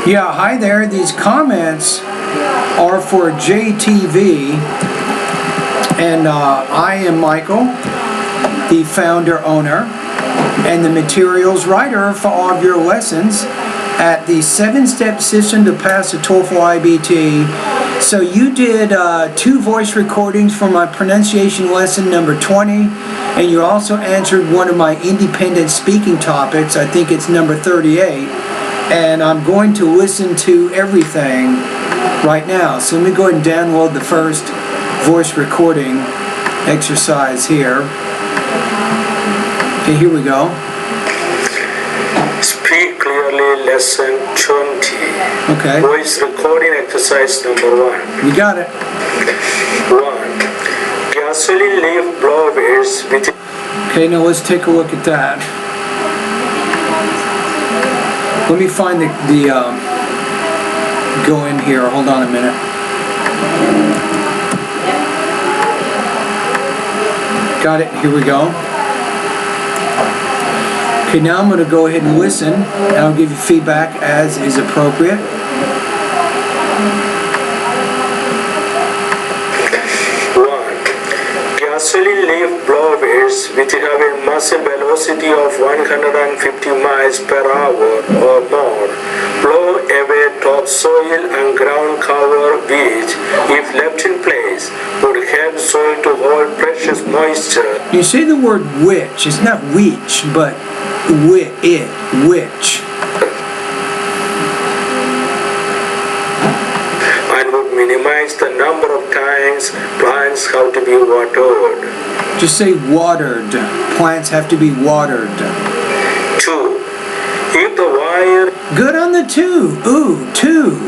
Yeah, hi there. These comments are for JTV, and I am Michael, the founder, owner, and the materials writer for all of your lessons at the 7-step system to pass the TOEFL IBT. So you did 2 voice recordings for my pronunciation lesson number 20, and you also answered one of my independent speaking topics. I think it's number 38. And I'm going to listen to everything right now. So let me go ahead and download the first voice recording exercise here. Okay, here we go. Speak clearly, lesson 20. Okay. Voice recording exercise number 1. You got it. 1. Gasoline leaf blowers with... Okay, now let's take a look at that. Let me find go in here, hold on a minute. Got it, here we go. Okay, now I'm going to go ahead and listen, and I'll give you feedback as is appropriate. Gasoline leaf blowers which have a maximum velocity of 150 miles per hour or more blow away topsoil and ground cover which, if left in place, would help soil to hold precious moisture. You say the word which, it's not which, but which. Minimize the number of times plants have to be watered. Just say watered. Plants have to be watered. 2. If the wire... Good on the 2. Ooh, 2.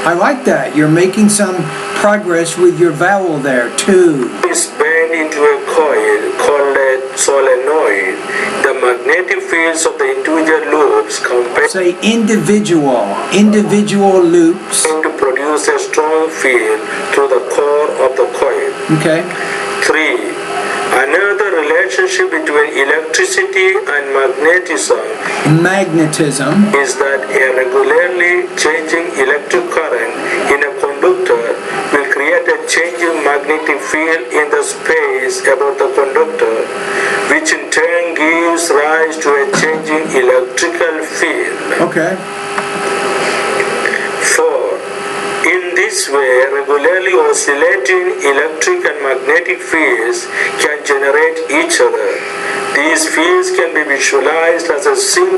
I like that. You're making some progress with your vowel there. 2. ...is bent into a coil called a solenoid. The magnetic fields of the individual loops compare... Say individual. Individual loops. ...to produce a strong field through the core of the coil. Okay. 3. Another relationship between electricity and magnetism is that a regularly changing electric current in a conductor will create a changing magnetic field in the space about the conductor, which in turn gives rise to a changing electrical field. Okay. 4. In this way, regularly oscillating electric and magnetic fields can generate each other. These fields can be visualized as a single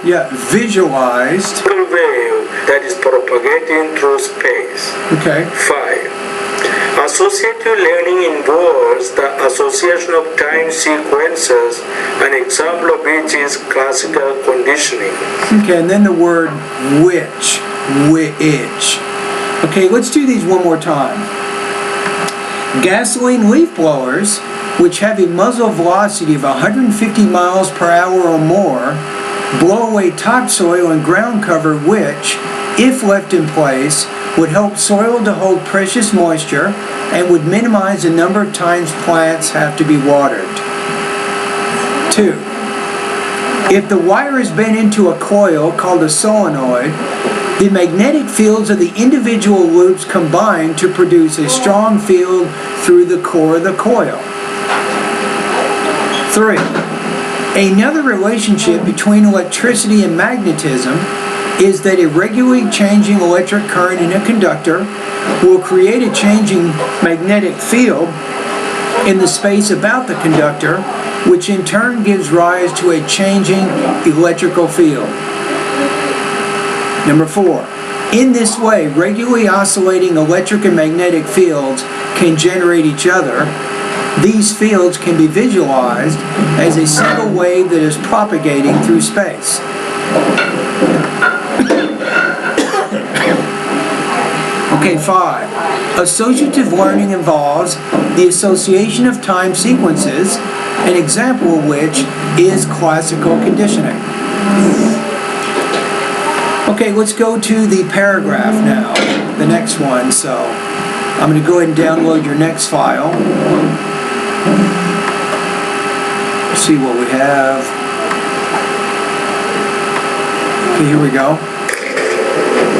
visualized wave that is propagating through space. Okay. 5. Associative learning involves the association of time sequences, an example of which is classical conditioning. Okay, and then the word which. Okay, let's do these one more time. Gasoline leaf blowers, which have a muzzle velocity of 150 miles per hour or more, blow away topsoil and ground cover which, if left in place, would help soil to hold precious moisture and would minimize the number of times plants have to be watered. 2. If the wire is bent into a coil called a solenoid, the magnetic fields of the individual loops combine to produce a strong field through the core of the coil. 3. Another relationship between electricity and magnetism is that a regularly changing electric current in a conductor will create a changing magnetic field in the space about the conductor, which in turn gives rise to a changing electrical field. Number 4. In this way, regularly oscillating electric and magnetic fields can generate each other. These fields can be visualized as a single wave that is propagating through space. Okay, 5. Associative learning involves the association of time sequences, an example of which is classical conditioning. Okay, let's go to the paragraph now, the next one. So I'm going to go ahead and download your next file. See what we have. Okay, here we go.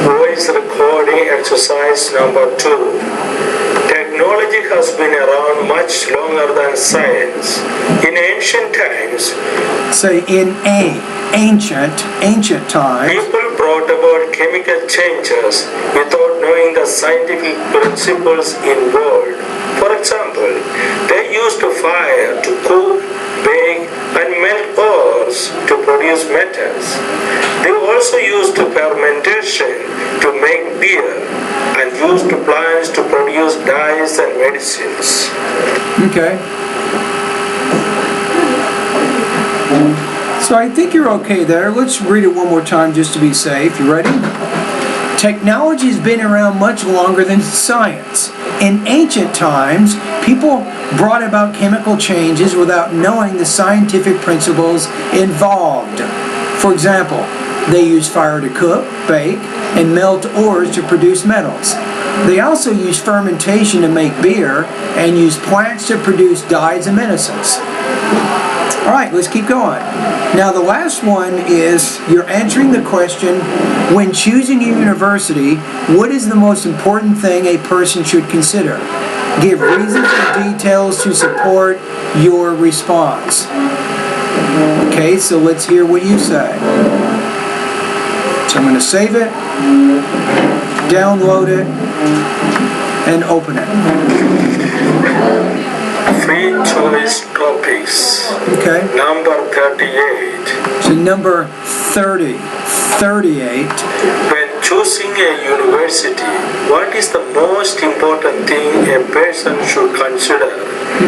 Voice body exercise number 2. Technology has been around much longer than science. In ancient times, say in ancient times, people brought about chemical changes without knowing the scientific principles involved. For example, they used fire to cook, bake, and melt ores to produce metals. They also used fermentation to make beer and used plants to produce dyes and medicines. Okay. So I think you're okay there. Let's read it one more time just to be safe. You ready? Technology has been around much longer than science. In ancient times, people brought about chemical changes without knowing the scientific principles involved. For example, they used fire to cook, bake, and melt ores to produce metals. They also used fermentation to make beer and used plants to produce dyes and medicines. All right, let's keep going. Now the last one is you're answering the question, when choosing a university, what is the most important thing a person should consider? Give reasons and details to support your response. Okay, so let's hear what you say. So I'm going to save it, download it, and open it. Free choice topics. Okay. Number 38. So number 38. When choosing a university, what is the most important thing a person should consider?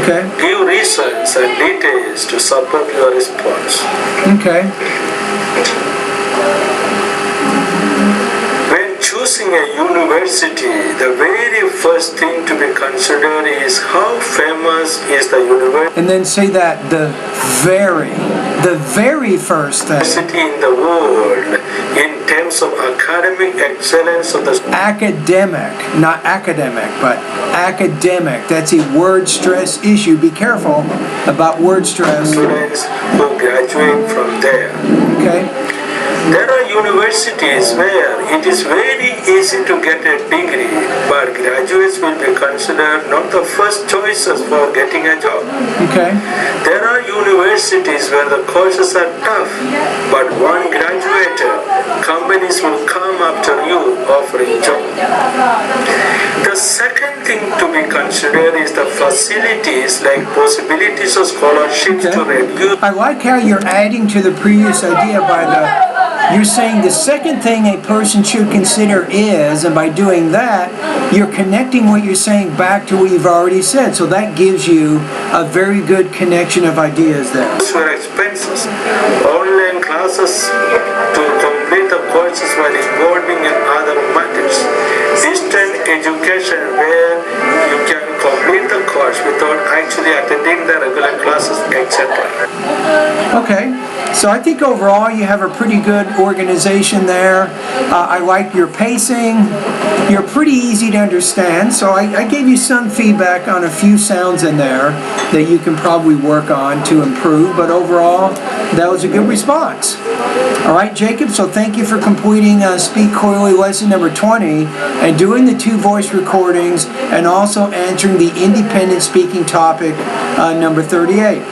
Okay. Give reasons and details to support your response. Okay. Choosing a university, the very first thing to be considered is how famous is the university. And then say that the very first thing. University in the world in terms of academic excellence of the academic, not academic, but academic. That's a word stress issue. Be careful about word stress. Students who graduate from there. Okay. There are universities where it is very easy to get a degree, but graduates will be considered not the first choices for getting a job. Okay. There are universities where the courses are tough, but one graduated, companies will come after you offering job. The second thing to be considered is the facilities like possibilities of scholarships to reduce. I like how you're adding to the previous idea you're saying the second thing a person should consider is, and by doing that, you're connecting what you're saying back to what you've already said. So that gives you a very good connection of ideas there. For expenses, online classes to complete the courses while involving in other matters, distant education where you can complete the course without actually attending the regular classes, etc. Okay, so I think overall you have a pretty good organization there. I like your pacing. You're pretty easy to understand, so I gave you some feedback on a few sounds in there that you can probably work on to improve, but overall that was a good response. All right, Jacob, so thank you for completing Speak Coyly lesson number 20 and doing the 2 voice recordings and also answering the independent speaking topic number 38.